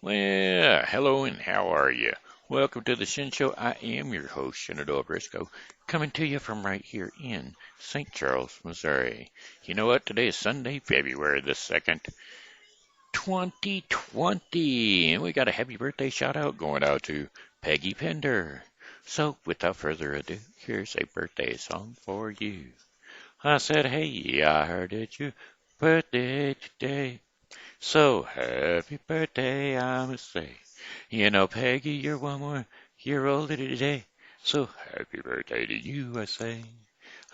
Well, hello and how are you? Welcome to the Shen Show. I am your host, Shen Adolphson, coming to you from right here in St. Charles, Missouri. You know what? Today is Sunday, February the 2nd, 2020, and we got a happy birthday shout out going out to Peggy Pender. So, without further ado, here's a birthday song for you. I said, hey, I heard it's your birthday today. So happy birthday, I must say. You know, Peggy, you're 1 more year older today. So happy birthday to you, I say.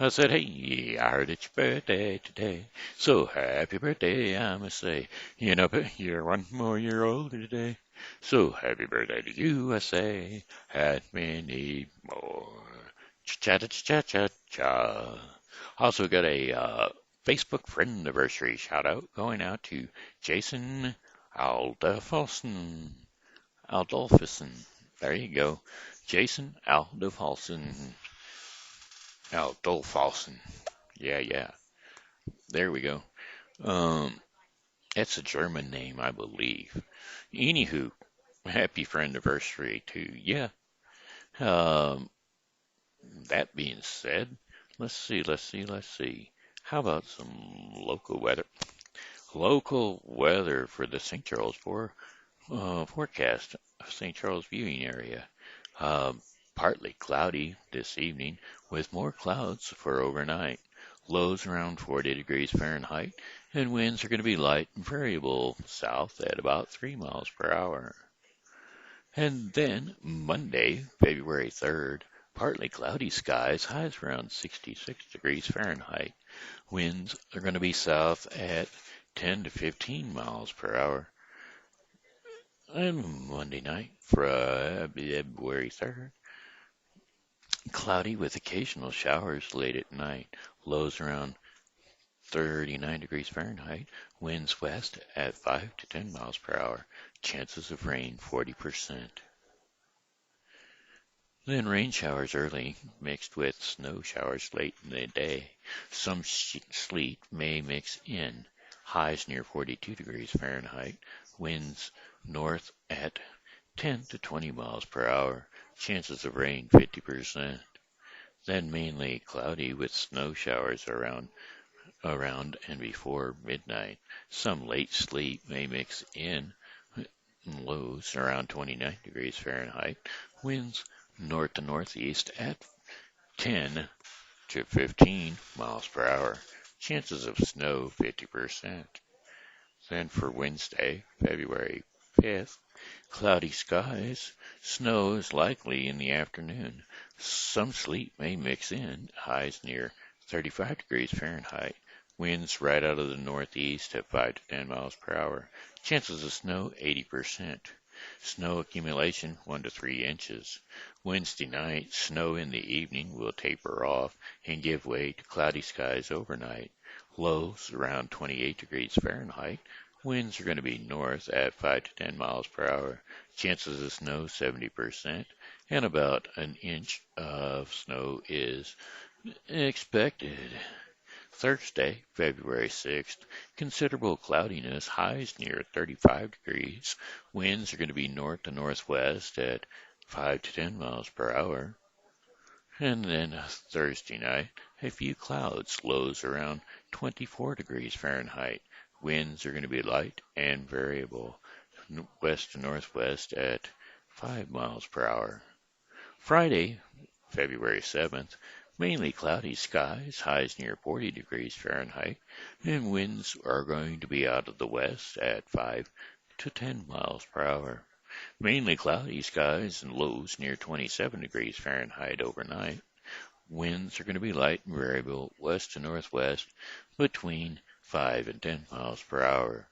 I said, hey, I heard it's your birthday today. So happy birthday, I must say. You know, you're 1 more year older today. So happy birthday to you, I say. Had many more. Cha-cha-cha-cha-cha. Also got a Facebook friend anniversary shout out going out to Jason Adolphson. Adolphson. There you go. Jason Adolphson. Adolphson. Yeah, yeah. There we go. Um, it's a German name, I believe. Anywho, happy friend anniversary to you. Um, that being said, let's see. How about some local weather? Local weather for the St. Charles forecast, St. Charles viewing area. Um, Partly cloudy this evening with more clouds for overnight. Lows around 40 degrees Fahrenheit, and winds are going to be light and variable south at about 3 miles per hour. And then Monday, February 3rd, partly cloudy skies, highs around 66 degrees Fahrenheit. Winds are going to be south at 10 to 15 miles per hour. And Monday night, February 3rd, cloudy with occasional showers late at night. Lows around 39 degrees Fahrenheit. Winds west at 5 to 10 miles per hour. Chances of rain 40%. Then rain showers early, mixed with snow showers late in the day. Some sleet may mix in. Highs near 42 degrees Fahrenheit. Winds north at 10 to 20 miles per hour. Chances of rain 50%. Then mainly cloudy with snow showers around and before midnight. Some late sleet may mix in. Lows around 29 degrees Fahrenheit. Winds north to northeast at 10 to 15 miles per hour. Chances of snow 50%. Then for Wednesday, February 5th, cloudy skies. Snow is likely in the afternoon. Some sleet may mix in. Highs near 35 degrees Fahrenheit. Winds right out of the northeast at 5 to 10 miles per hour. Chances of snow 80%. Snow accumulation 1 to 3 inches. Wednesday night, snow in the evening will taper off and give way to cloudy skies overnight. Lows around 28 degrees Fahrenheit. Winds are going to be north at 5 to 10 miles per hour. Chances of snow 70%, and about an inch of snow is expected. Thursday, February 6th, considerable cloudiness, highs near 35 degrees. Winds are going to be north to northwest at 5 to 10 miles per hour. And then Thursday night, a few clouds, lows around 24 degrees Fahrenheit. Winds are going to be light and variable, west to northwest at 5 miles per hour. Friday, February 7th, mainly cloudy skies, highs near 40 degrees Fahrenheit, and winds are going to be out of the west at 5 to 10 miles per hour. Mainly cloudy skies and lows near 27 degrees Fahrenheit overnight. Winds are going to be light and variable west to northwest between 5 and 10 miles per hour.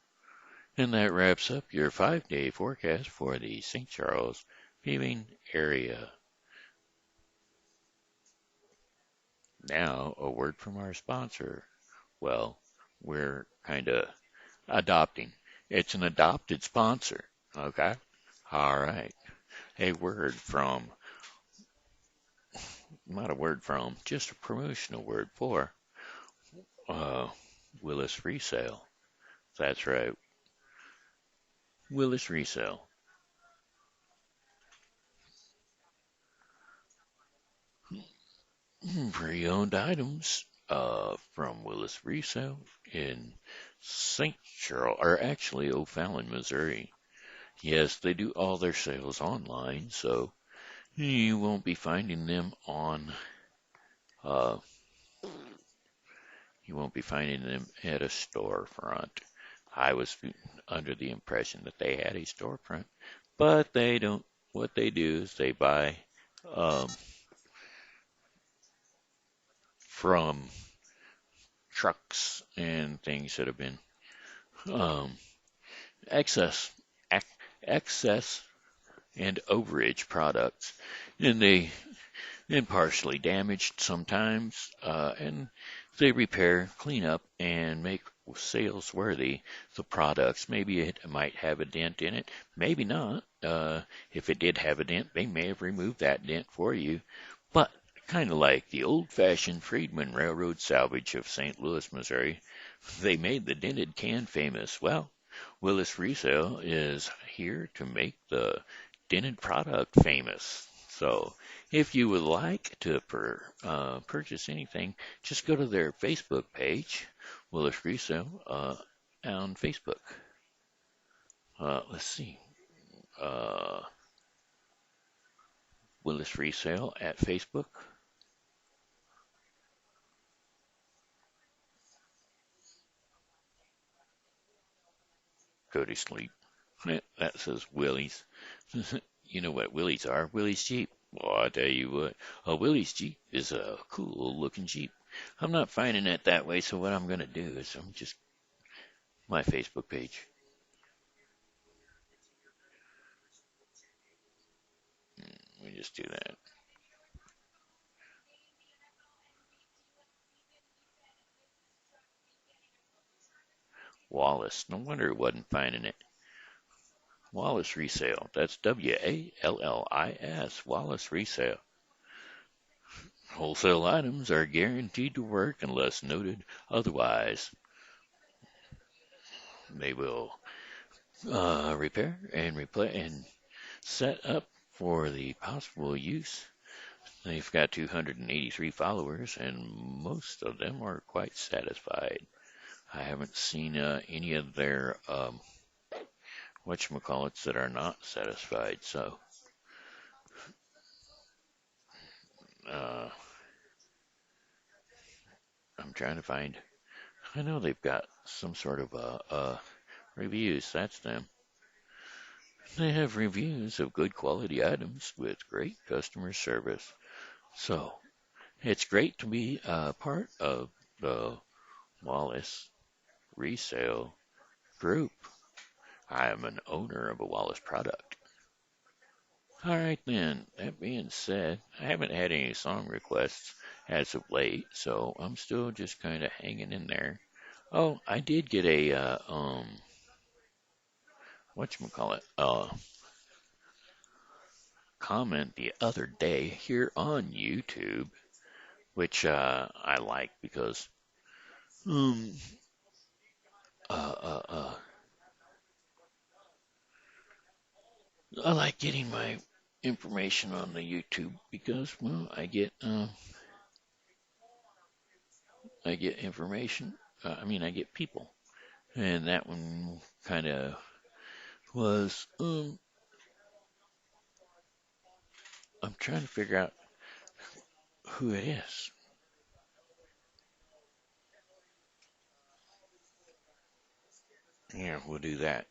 And that wraps up your 5-day forecast for the St. Charles viewing area. Now, a word from our sponsor. Well, we're kind of adopting. It's an adopted sponsor. Okay? All right. A word from, not a word from, just a promotional word for uh, Willis Resale. That's right. Willis Resale. Pre-owned items from Willis Resale in St. Charles, or actually O'Fallon, Missouri. Yes, they do all their sales online, so you won't be finding them on uh, you won't be finding them at a storefront. I was under the impression that they had a storefront, but they don't. What they do is they buy um, from trucks and things that have been um, excess, ex- excess and overage products, and they and partially damaged sometimes, and they repair, clean up, and make sales worthy the products. Maybe it might have a dent in it, maybe not. If it did have a dent, they may have removed that dent for you. But kind of like the old-fashioned Freedman Railroad salvage of St. Louis, Missouri, they made the dented can famous. Well, Willis Resale is here to make the dented product famous. So if you would like to purchase anything, just go to their Facebook page, Willis Resale, on Facebook. Let's see. Uh, Willis Resale at Facebook. Go to sleep. That says Willie's. You know what Willie's are? Willie's Jeep. Well, I tell you what, a Willie's Jeep is a cool looking Jeep. I'm not finding it that way, so what I'm going to do is I'm just my Facebook page. Let me just do that. Wallace. No wonder it wasn't finding it. Wallace Resale. That's Wallis. Wallace Resale. Wholesale items are guaranteed to work unless noted otherwise. They will repair and replace and set up for the possible use. They've got 283 followers, and most of them are quite satisfied. I haven't seen any of their whatchamacallits that are not satisfied. So uh, I'm trying to find. I know they've got some sort of reviews. That's them. They have reviews of good quality items with great customer service. So it's great to be a part of the Wallace Resale Group. I am an owner of a Wallace product. All right, then. That being said, I haven't had any song requests as of late, so I'm still just kind of hanging in there. Oh, I did get a whatchamacallit, comment the other day here on YouTube, which I like because um uh uh uh I like getting my information on the YouTube because well I get information. I mean I get people, and that one kind of was I'm trying to figure out who it is. Yeah, we'll do that.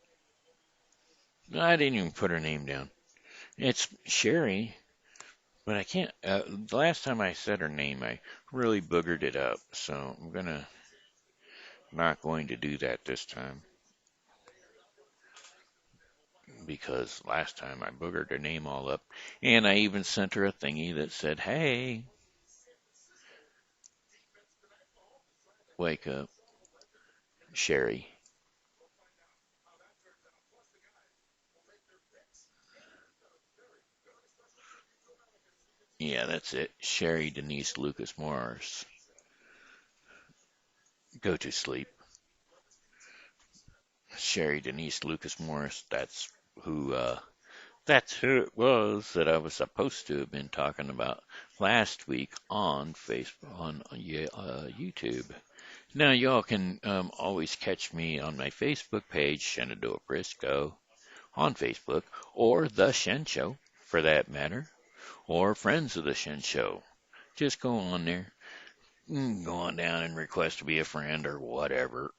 No, I didn't even put her name down. It's Sherry, but I can't. The last time I said her name, I really boogered it up, so I'm gonna not going to do that this time because last time I boogered her name all up, and I even sent her a thingy that said, "Hey, wake up, Sherry." Yeah, that's it. Sherry Denise Lucas Morris. Go to sleep. Sherry Denise Lucas Morris. That's who it was that I was supposed to have been talking about last week on Facebook, on YouTube. Now y'all can always catch me on my Facebook page, Shenandoah Briscoe, on Facebook, or The Shen Show, for that matter, or Friends of the Shen Show. Just go on there. Go on down and request to be a friend or whatever.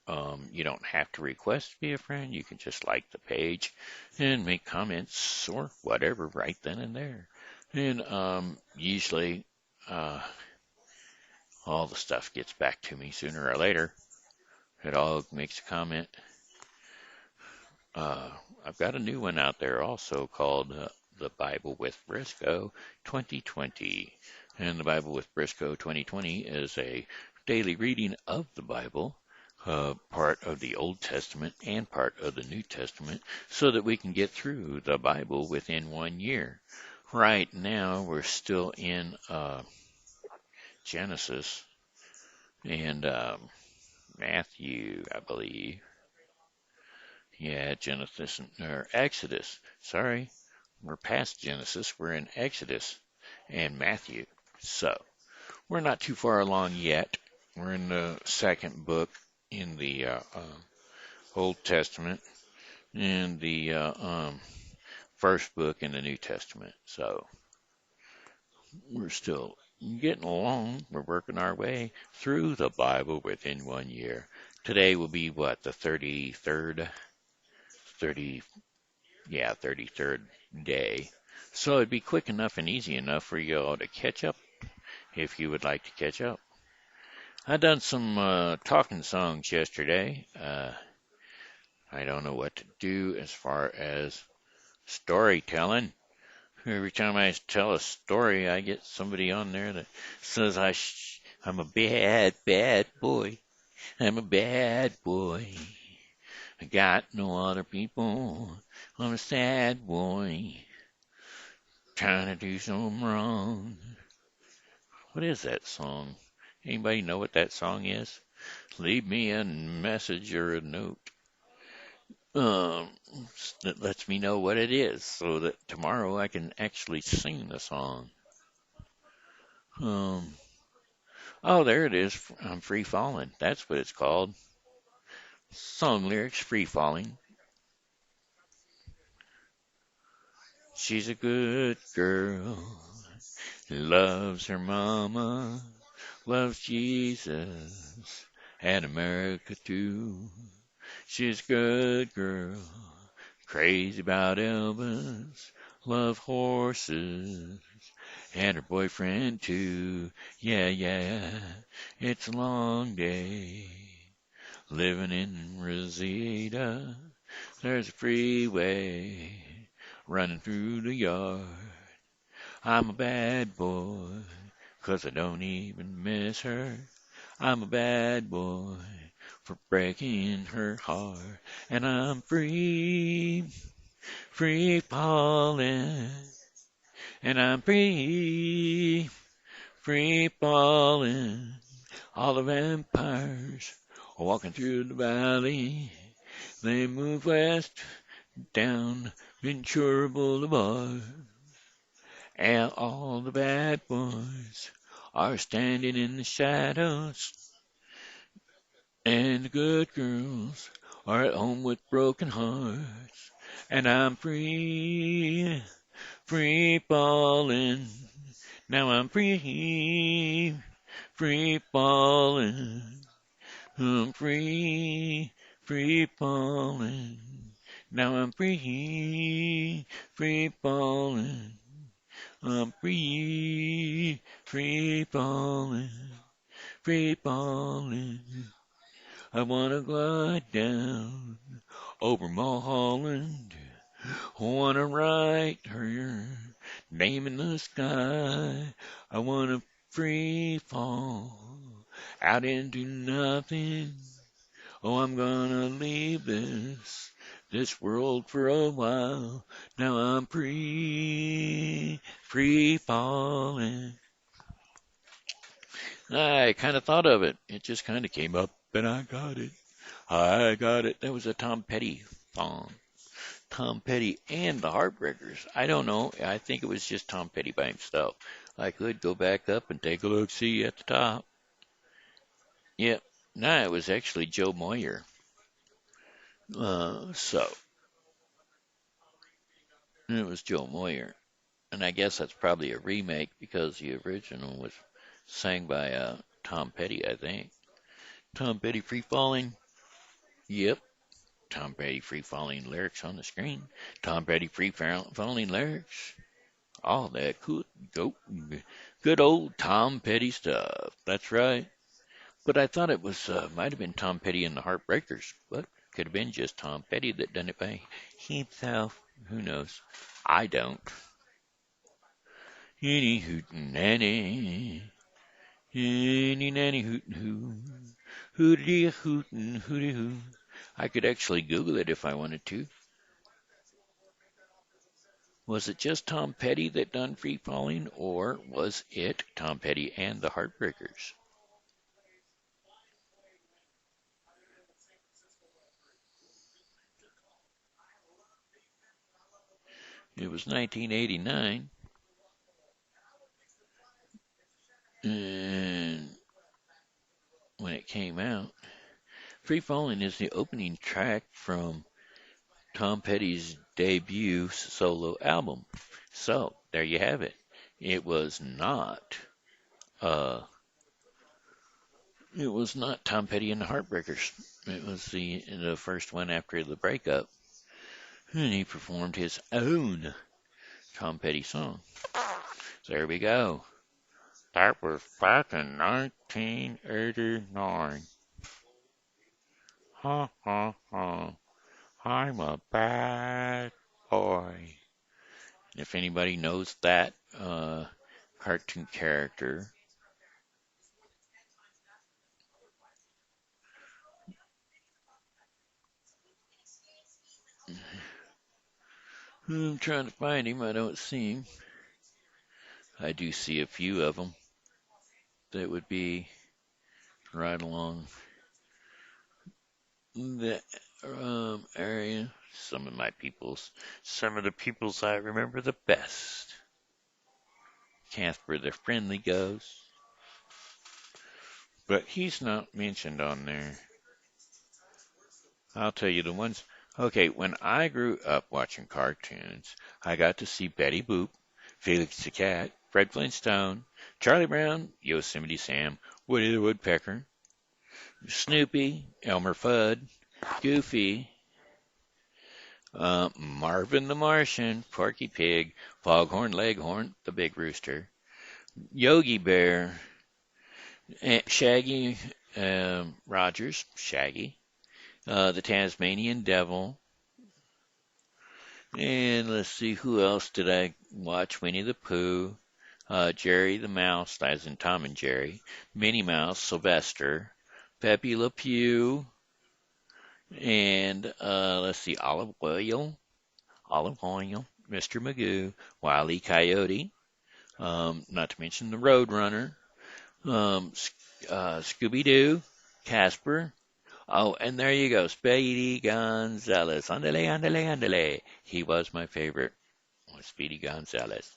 You don't have to request to be a friend. You can just like the page and make comments or whatever right then and there. And usually all the stuff gets back to me sooner or later. It all makes a comment. Uh, I've got a new one out there also called The Bible with Briscoe 2020. And the Bible with Briscoe 2020 is a daily reading of the Bible, part of the Old Testament and part of the New Testament, so that we can get through the Bible within 1 year. Right now, we're still in Genesis and Matthew, I believe. Yeah, Genesis or Exodus. Sorry, we're past Genesis. We're in Exodus and Matthew. So we're not too far along yet. We're in the second book in the Old Testament and the first book in the New Testament. So we're still getting along. We're working our way through the Bible within 1 year. Today will be what, the 33rd 33rd day. So it'd be quick enough and easy enough for you all to catch up if you would like to catch up. I done some talking songs yesterday. I don't know what to do as far as storytelling. Every time I tell a story, I get somebody on there that says I'm a bad, bad boy. I'm a bad boy. I got no other people. I'm a sad boy. Trying to do something wrong. What is that song? Anybody know what that song is? Leave me a message or a note um, that lets me know what it is so that tomorrow I can actually sing the song. Um, oh, there it is. I'm Free Falling. That's what it's called. Song lyrics, Free Falling. She's a good girl, loves her mama, loves Jesus and America too. She's a good girl, crazy about Elvis, love horses, and her boyfriend too. Yeah, yeah, it's a long day, living in Reseda. There's a freeway running through the yard. I'm a bad boy, 'cause I don't even miss her. I'm a bad boy for breaking her heart. And I'm free, free falling. And I'm free, free falling. All the vampires are walking through the valley. They move west down Ventura Boulevard. And all the bad boys are standing in the shadows. And the good girls are at home with broken hearts. And I'm free, free falling. Now I'm free, free falling. I'm free, free falling. Now I'm free, free falling. I'm free, free falling, free falling. I wanna glide down over Mulholland. I wanna write her name in the sky. I wanna free fall out into nothing. Oh, I'm gonna leave this world for a while. Now I'm free, free falling. I kind of thought of it. It just kind of came up and I got it. I got it. That was a Tom Petty song. Tom Petty and the Heartbreakers. I don't know. I think it was just Tom Petty by himself. I could go back up and take a look, see at the top. Yep. No, it was actually Joe Moyer. So it was Joe Moyer, and I guess that's probably a remake because the original was sang by Tom Petty, I think. Tom Petty Free Falling. Yep. Tom Petty Free Falling lyrics on the screen. Tom Petty Free Falling lyrics. All that good old Tom Petty stuff. That's right. But I thought it was might have been Tom Petty and the Heartbreakers, but could have been just Tom Petty that done it by himself. Who knows? I don't. Any hootin' nanny, any nanny hootin' hoo, hooty hootin' hooty hoo. I could actually Google it if I wanted to. Was it just Tom Petty that done Free Falling, or was it Tom Petty and the Heartbreakers? It was 1989, and when it came out, Free Falling is the opening track from Tom Petty's debut solo album. So, there you have it. It was not, uh, it was not Tom Petty and the Heartbreakers. It was the first one after the breakup, and he performed his own Tom Petty song. So there we go. That was back in 1989. Ha ha ha. I'm a bad boy. If anybody knows that cartoon character, I'm trying to find him. I don't see him. I do see a few of them that would be right along that area. Some of my peoples, some of the peoples I remember the best. Casper the Friendly Ghost, but he's not mentioned on there. I'll tell you the ones. Okay, when I grew up watching cartoons, I got to see Betty Boop, Felix the Cat, Fred Flintstone, Charlie Brown, Yosemite Sam, Woody the Woodpecker, Snoopy, Elmer Fudd, Goofy, Marvin the Martian, Porky Pig, Foghorn Leghorn, the Big Rooster, Yogi Bear, Shaggy Rogers, Shaggy, the Tasmanian Devil, and let's see, who else did I watch? Winnie the Pooh, Jerry the Mouse, as in Tom and Jerry, Minnie Mouse, Sylvester, Pepe Le Pew, and let's see, Olive Oil, Mr. Magoo, Wile E. Coyote, not to mention the Roadrunner, Scooby-Doo, Casper. Oh, and there you go, Speedy Gonzales. Andale, andale, andale. He was my favorite, Speedy Gonzales.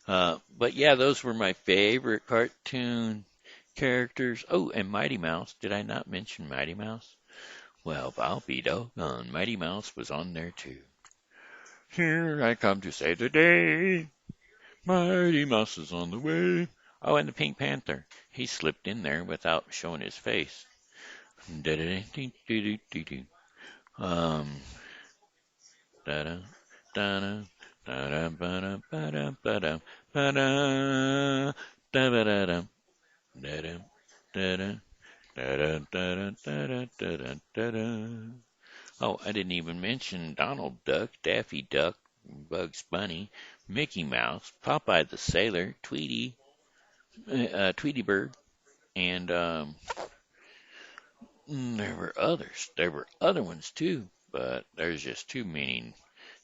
But yeah, those were my favorite cartoon characters. Oh, and Mighty Mouse. Did I not mention Mighty Mouse? Well, I'll be doggone. Mighty Mouse was on there too. Here I come to save the day. Mighty Mouse is on the way. Oh, and the Pink Panther. He slipped in there without showing his face. Um, da-da, da-da, da-da, ba-da, ba-da, ba-da, ba-da, da-ba-da-da, da-da, da-da, da-da, da-da, da-da, da-da, da-da. Oh, I didn't even mention Donald Duck, Daffy Duck, Bugs Bunny, Mickey Mouse, Popeye the Sailor, Tweety Bird, and there were others. There were other ones too, but there's just too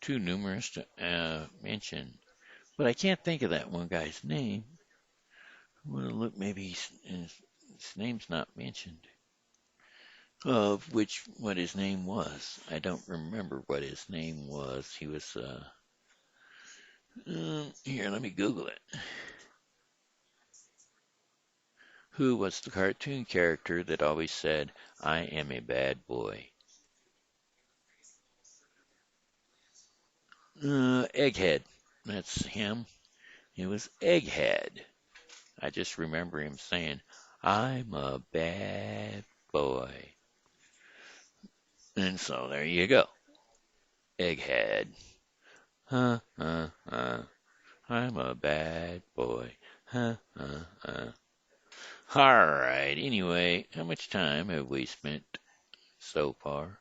numerous to mention. But I can't think of that one guy's name. I'm gonna look. Maybe his name's not mentioned. of which what his name was. I don't remember what his name was. He was here. Let me Google it. Who was the cartoon character that always said, "I am a bad boy"? Egghead. That's him. It was Egghead. I just remember him saying, "I'm a bad boy." And so there you go. Egghead. Huh, huh, huh. I'm a bad boy. Huh, huh, huh. All right. Anyway, how much time have we spent so far?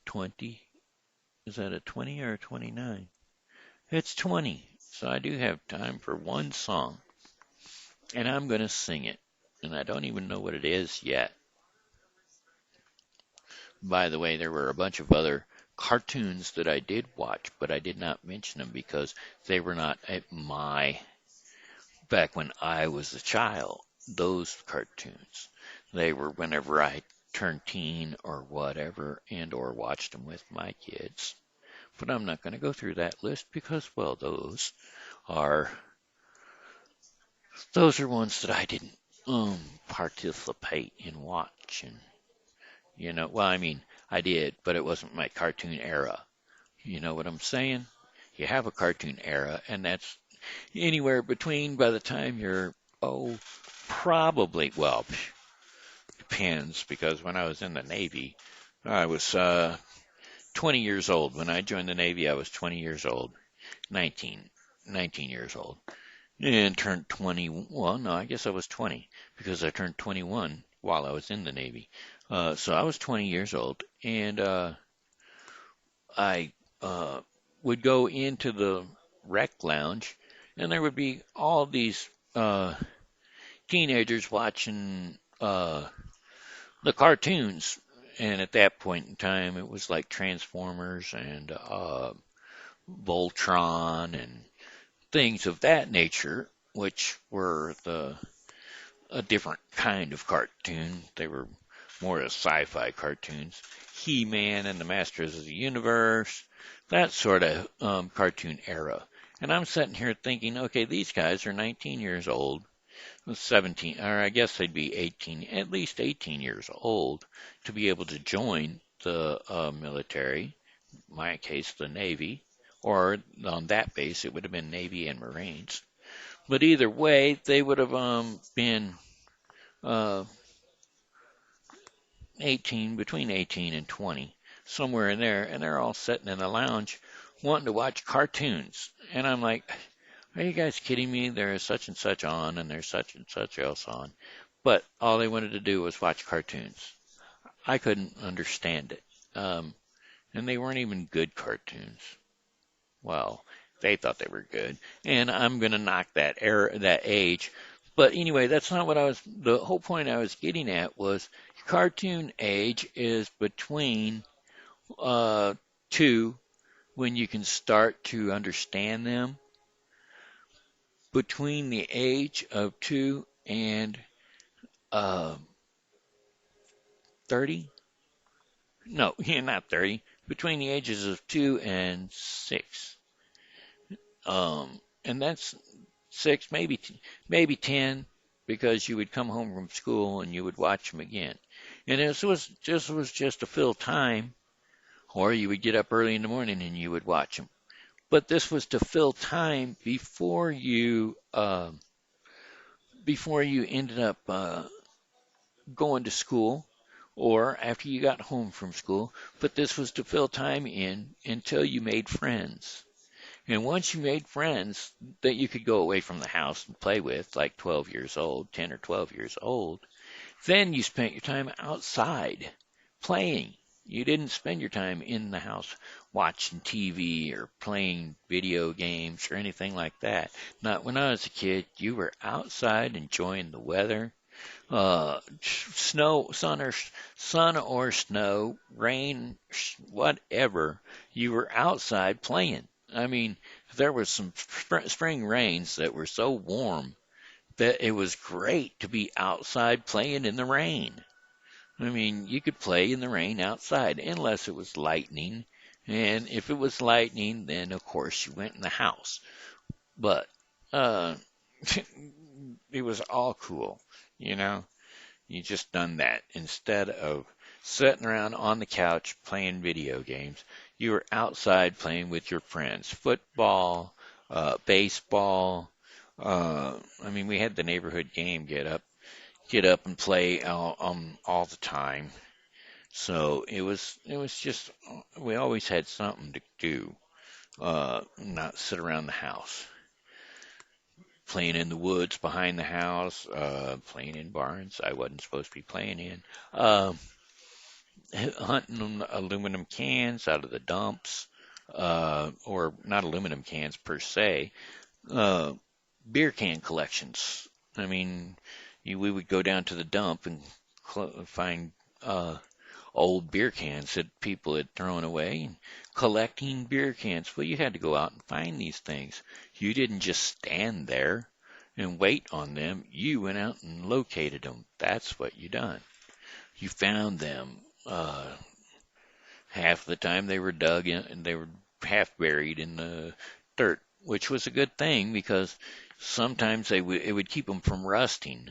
20? Is that a 20 or a 29? It's 20. So I do have time for one song. And I'm going to sing it. And I don't even know what it is yet. By the way, there were a bunch of other cartoons that I did watch, but I did not mention them because they were not at back when I was a child, those cartoons. They were whenever I turned teen or whatever, and or watched them with my kids. But I'm not going to go through that list because, well, are those are ones that I didn't participate in watching. Well, I mean, I did, but it wasn't my cartoon era. You know what I'm saying? You have a cartoon era, and that's anywhere between by the time you're, probably, well, depends, because when I was in the Navy, I was 20 years old. When I joined the Navy, I was 20 years old, 19 years old, and turned 20. Well, no, I guess I was 20 because I turned 21 while I was in the Navy. So I was 20 years old, and I would go into the rec lounge, and there would be all these teenagers watching the cartoons. And at that point in time, it was like Transformers and Voltron and things of that nature, which were a different kind of cartoon. They were more sci-fi cartoons. He-Man and the Masters of the Universe, that sort of cartoon era. And I'm sitting here thinking, okay, these guys are 19 years old, 17, or I guess they'd be 18, at least 18 years old to be able to join the military, in my case, the Navy, or on that base, it would have been Navy and Marines. But either way, they would have been uh, 18, between 18 and 20, somewhere in there, and they're all sitting in the lounge wanting to watch cartoons. And I'm like, are you guys kidding me? There's such and such on, and there's such and such else on. But all they wanted to do was watch cartoons. I couldn't understand it. And they weren't even good cartoons. Well, they thought they were good. And I'm going to knock that age. But anyway, that's not what the whole point I was getting at was cartoon age is between 2, when you can start to understand them, between the age of 2 and 30. No, yeah, not 30. Between the ages of 2 and 6. And that's 6, maybe 10, because you would come home from school and you would watch them again. And this was just to fill time, or you would get up early in the morning and you would watch them. But this was to fill time before you ended up going to school or after you got home from school. But this was to fill time in until you made friends. And once you made friends that you could go away from the house and play with, like 12 years old, 10 or 12 years old, then you spent your time outside playing. You didn't spend your time in the house watching TV or playing video games or anything like that. Not when I was a kid. You were outside enjoying the weather, snow, sun or snow, rain, whatever. You were outside playing. I mean, there was some spring rains that were so warm that it was great to be outside playing in the rain. I mean, you could play in the rain outside unless it was lightning. And if it was lightning, then of course you went in the house. But uh, it was all cool, you know. You just done that instead of sitting around on the couch playing video games. You were outside playing with your friends, football, baseball. I mean, we had the neighborhood game get up and play all the time. So it was just we always had something to do, not sit around the house, playing in the woods behind the house, playing in barns I wasn't supposed to be playing in, hunting aluminum cans out of the dumps, or not aluminum cans per se, uh, beer can collections. I mean, we would go down to the dump and find old beer cans that people had thrown away, and collecting beer cans. Well, you had to go out and find these things. You didn't just stand there and wait on them. You went out and located them. That's what you done. You found them. Half the time they were dug in and they were half buried in the dirt, which was a good thing because sometimes it would keep them from rusting.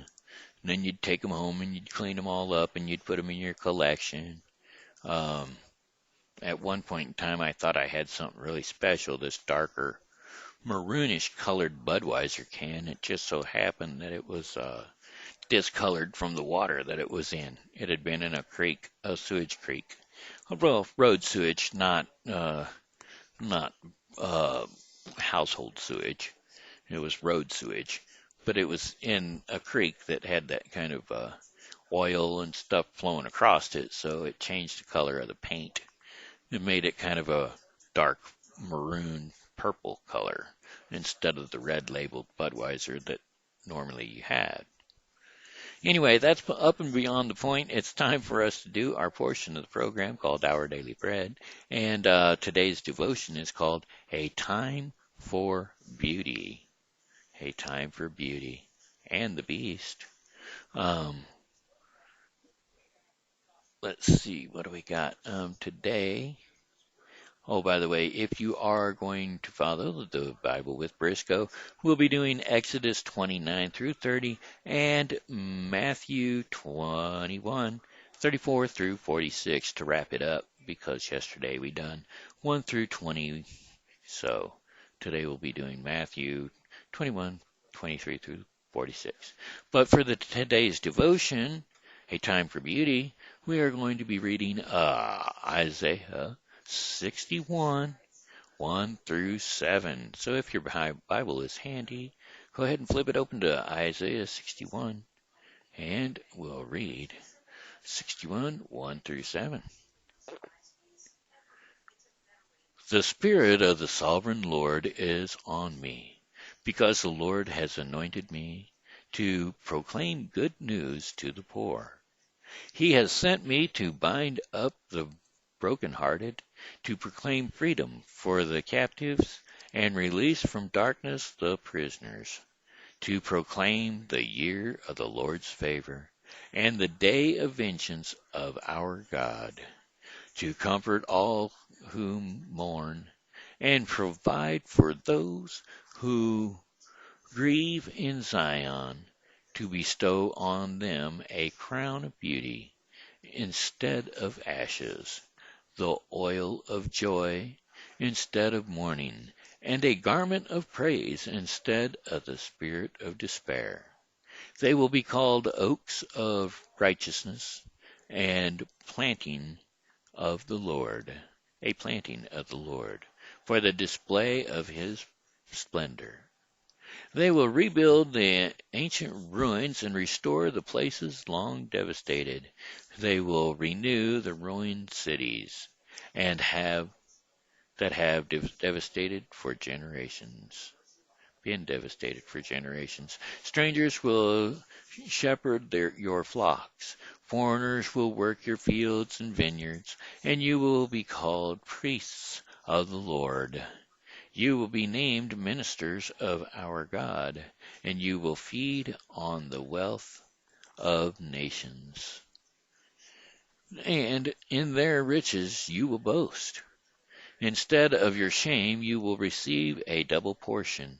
And then you'd take them home and you'd clean them all up and you'd put them in your collection. Um, at one point in time, I thought I had something really special, this darker maroonish colored Budweiser can. It just so happened that it was discolored from the water that it was in. It had been in a creek, a sewage creek, well, road sewage, not household sewage. It was road sewage, but it was in a creek that had that kind of oil and stuff flowing across it, so it changed the color of the paint. It made it kind of a dark maroon purple color instead of the red labeled Budweiser that normally you had. Anyway, that's up and beyond the point. It's time for us to do our portion of the program called Our Daily Bread. And today's devotion is called A Time for Beauty. A Time for Beauty and the Beast. Um, let's see, what do we got today? Oh, by the way, if you are going to follow the Bible with Briscoe, we'll be doing Exodus 29 through 30 and Matthew 21, 34 through 46 to wrap it up because yesterday we done 1 through 20. So today we'll be doing Matthew 21, 23 through 46. But for today's devotion, A Time for Beauty, we are going to be reading Isaiah 61, 1 through 7. So if your Bible is handy, go ahead and flip it open to Isaiah 61, and we'll read 61, 1 through 7. The Spirit of the Sovereign Lord is on me, because the Lord has anointed me to proclaim good news to the poor. He has sent me to bind up the brokenhearted, to proclaim freedom for the captives and release from darkness the prisoners, to proclaim the year of the Lord's favor and the day of vengeance of our God, to comfort all who mourn and provide for those who grieve in Zion, to bestow on them a crown of beauty instead of ashes, the oil of joy instead of mourning, and a garment of praise instead of the spirit of despair. They will be called oaks of righteousness and planting of the Lord, a planting of the Lord, for the display of his splendor. They will rebuild the ancient ruins and restore the places long devastated. They will renew the ruined cities and have devastated for generations. Been devastated for generations. Strangers will shepherd your flocks. Foreigners will work your fields and vineyards, and you will be called priests of the Lord. You will be named ministers of our God, and you will feed on the wealth of nations. and in their riches you will boast. Instead of your shame, you will receive a double portion,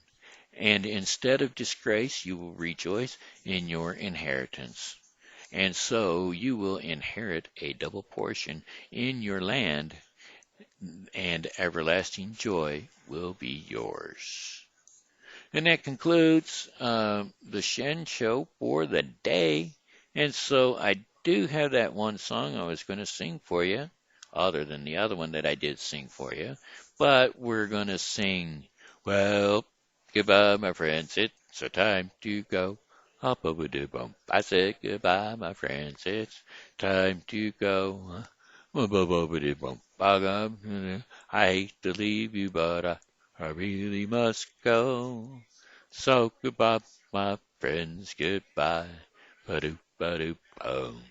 and instead of disgrace, you will rejoice in your inheritance. And so you will inherit a double portion in your land, and everlasting joy will be yours. And that concludes the Shen Show for the day. And so I do have that one song I was going to sing for you, other than the other one that I did sing for you. But we're going to sing, well, goodbye, my friends. It's a time to go. Hop over the bump. I said goodbye, my friends. It's time to go. Hop over the bump. I hate to leave you, but I really must go. So goodbye, my friends, goodbye. Ba-doop, ba-doop, boom.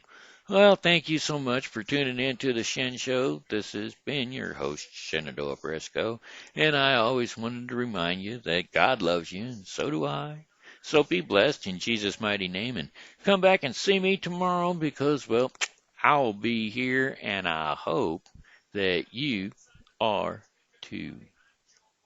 Well, thank you so much for tuning in to the Shen Show. This has been your host, Shenandoah Briscoe, and I always wanted to remind you that God loves you, and so do I. So be blessed in Jesus' mighty name, and come back and see me tomorrow because, well, I'll be here, and I hope that you are too.